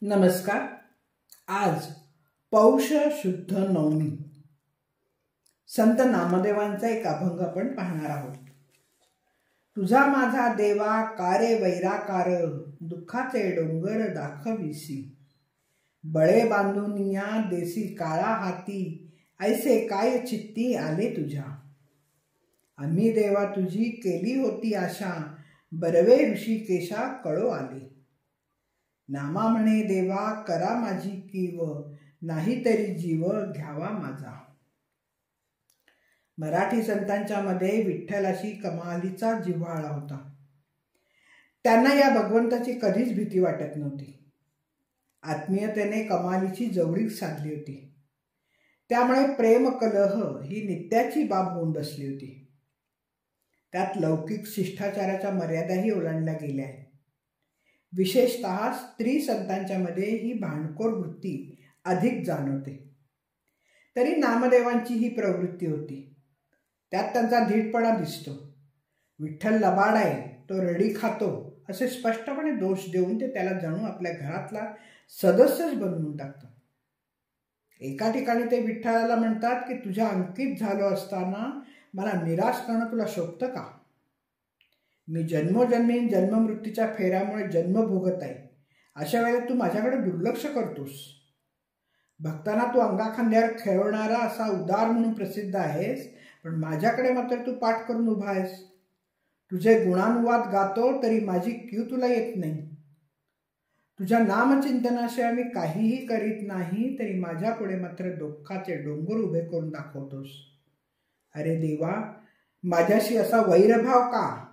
नमस्कार. आज पौष शुद्ध नवमी संत नामदेवांचा एक अभंग आपण पाहणार आहोत. तुझा माझा देवा कारे वैराकार, दुःखाचे डोंगर दाखविसी. बळे बांधून या देसी काळा हाती, ऐसे काय चित्ती आले तुझ्या. आम्ही देवा तुझी केली होती आशा, बरवे ऋषिकेशा कळो आले. नामा म्हणे देवा करा माझी कीव, नाहीतरी जीव घ्यावा माझा. मराठी संतांच्या मध्ये विठ्ठलाशी कमालीचा जिव्हाळा होता. त्यांना या भगवंताची कधीच भीती वाटत नव्हती. आत्मीयतेने कमालीची जवळीक साधली होती. त्यामुळे प्रेम कलह ही नित्याची बाब होऊन बसली होती. त्यात लौकिक शिष्टाचाराच्या मर्यादाही ओलांडल्या गेल्या आहेत. विशेषतः स्त्री संतांच्या मध्ये ही भांडखोर वृत्ती अधिक जाणवते. तरी नामदेवांची ही प्रवृत्ती होती. त्यात त्यांचा धीटपणा दिसतो. विठ्ठल लबाड आहे, तो रडी खातो असे स्पष्टपणे दोष देऊन ते त्याला जणू आपल्या घरातला सदस्यच बनवून टाकतात. एका ठिकाणी ते विठ्ठलाला म्हणतात की तुझ्या अंकित झालो असताना मला निराश करणं तुला शोभतं का. मी जन्मोजन्मी जन्ममृत्यूच्या फेऱ्यामुळे जन्म भोगत आहे. अशा वेळेला तू माझ्याकडे दुर्लक्ष करतोस. भक्तांना तू अंगाखांद्यावर खेळवणारा असा उदार म्हणून प्रसिद्ध आहेस, पण माझ्याकडे मात्र तू पाठ करून उभा आहेस. तुझे गुणानुवाद गातो तरी माझी कीव तुला येत नाही. तुझ्या नामचिंतनाशिवाय मी काहीही करीत नाही, तरी माझ्या पुढे मात्र दुःखाचे डोंगर उभे करून दाखवतोस. अरे देवा, माझ्याशी असा वैरभाव का.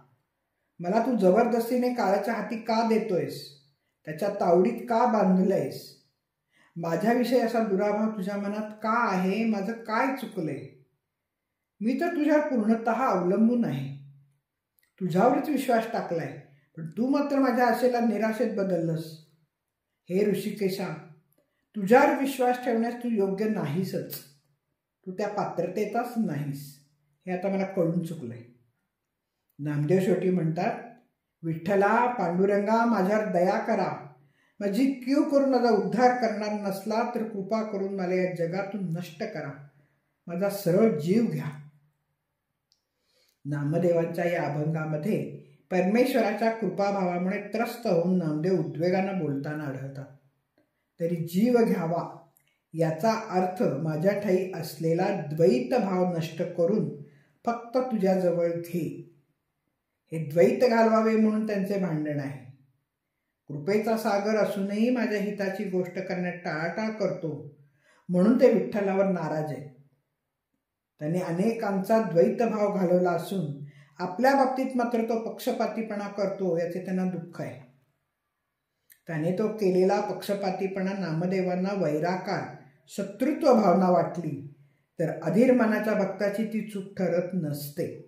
मला तू जबरदस्तीने काळाच्या हाती का देतोयस. त्याच्या तावडीत का बांधलंयस. माझ्याविषयी असा दुराभाव तुझ्या मनात का आहे. माझं काय चुकलंय. मी तर तुझ्यावर पूर्णतः अवलंबून आहे. तुझ्यावरच विश्वास टाकलाय, पण तू मात्र माझ्या आशेला निराशेत बदललंस. हे ऋषिकेशा, तुझ्यावर विश्वास ठेवण्यास तू योग्य नाहीसच. तू त्या पात्रतेचाच नाहीस हे आता मला कळून चुकलंय. नामदेव शेवटी म्हणतात, विठ्ठला पांडुरंगा माझ्यावर दया करा. माझी कीव करून माझा उद्धार करणार नसला तर कृपा करून मला या जगातून नष्ट करा. माझा सरळ जीव घ्या. नामदेवांच्या या अभंगामध्ये परमेश्वराच्या कृपाभावामुळे त्रस्त होऊन नामदेव उद्वेगानं बोलताना आढळतात. तरी जीव घ्यावा याचा अर्थ माझ्या ठाई असलेला द्वैत भाव नष्ट करून फक्त तुझ्याजवळ घे. हे द्वैत घालवावे म्हणून त्यांचे भांडण आहे. कृपेचा सागर असूनही माझ्या हिताची गोष्ट करण्यात टाळाटाळ करतो म्हणून ते विठ्ठलावर नाराज आहे. त्याने अनेकांचा द्वैत भाव घालवला असून आपल्या बाबतीत मात्र तो पक्षपातीपणा करतो याचे त्यांना दुःख आहे. त्याने तो केलेला पक्षपातीपणा नामदेवांना वैराकार, शत्रुत्व भावना वाटली तर अधीर मनाच्या भक्ताची ती चूक ठरत नसते.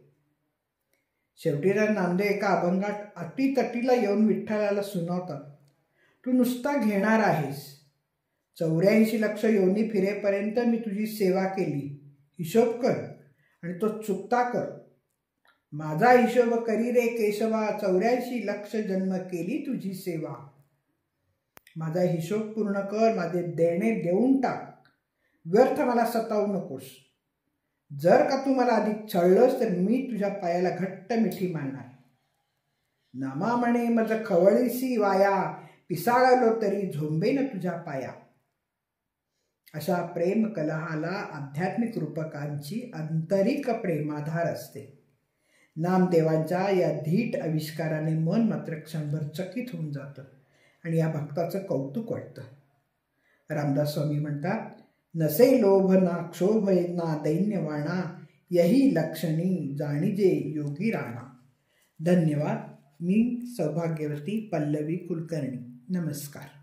शेवटी नामदेव एका अभंगात अटीतटीला येऊन विठ्ठलाला सुनावतात, तू नुसता घेणार आहेस. 84 लक्ष योनी फिरेपर्यंत मी तुझी सेवा केली. हिशोब कर आणि तो चुकता कर. माझा हिशोब करी रे केशवा, 84 लक्ष जन्म केली तुझी सेवा. माझा हिशोब पूर्ण कर, माझे देणे देऊन टाक. व्यर्थ मला सतावू नकोस. जर का तू मला अधिक छळलंस तर मी तुझ्या पायाला घट्ट मिठी मारणार. नामा म्हणे मज खवळीसी वाया, पिसाळलो तरी झोंबेन तुझ्या पाया. अशा प्रेम कलहाला आध्यात्मिक रूपकांची आंतरिक प्रेमाधार असते. नामदेवांच्या या धीट आविष्काराने मन मात्र क्षणभर चकित होऊन जातं आणि या भक्ताचं कौतुक वाटतं. रामदास स्वामी म्हणतात, नसे लोभ ना क्षोभ ना दैन्यवाणा, यही लक्षणी जाणीजे योगी राणा. धन्यवाद. मी सौभाग्यवती पल्लवी कुलकर्णी. नमस्कार.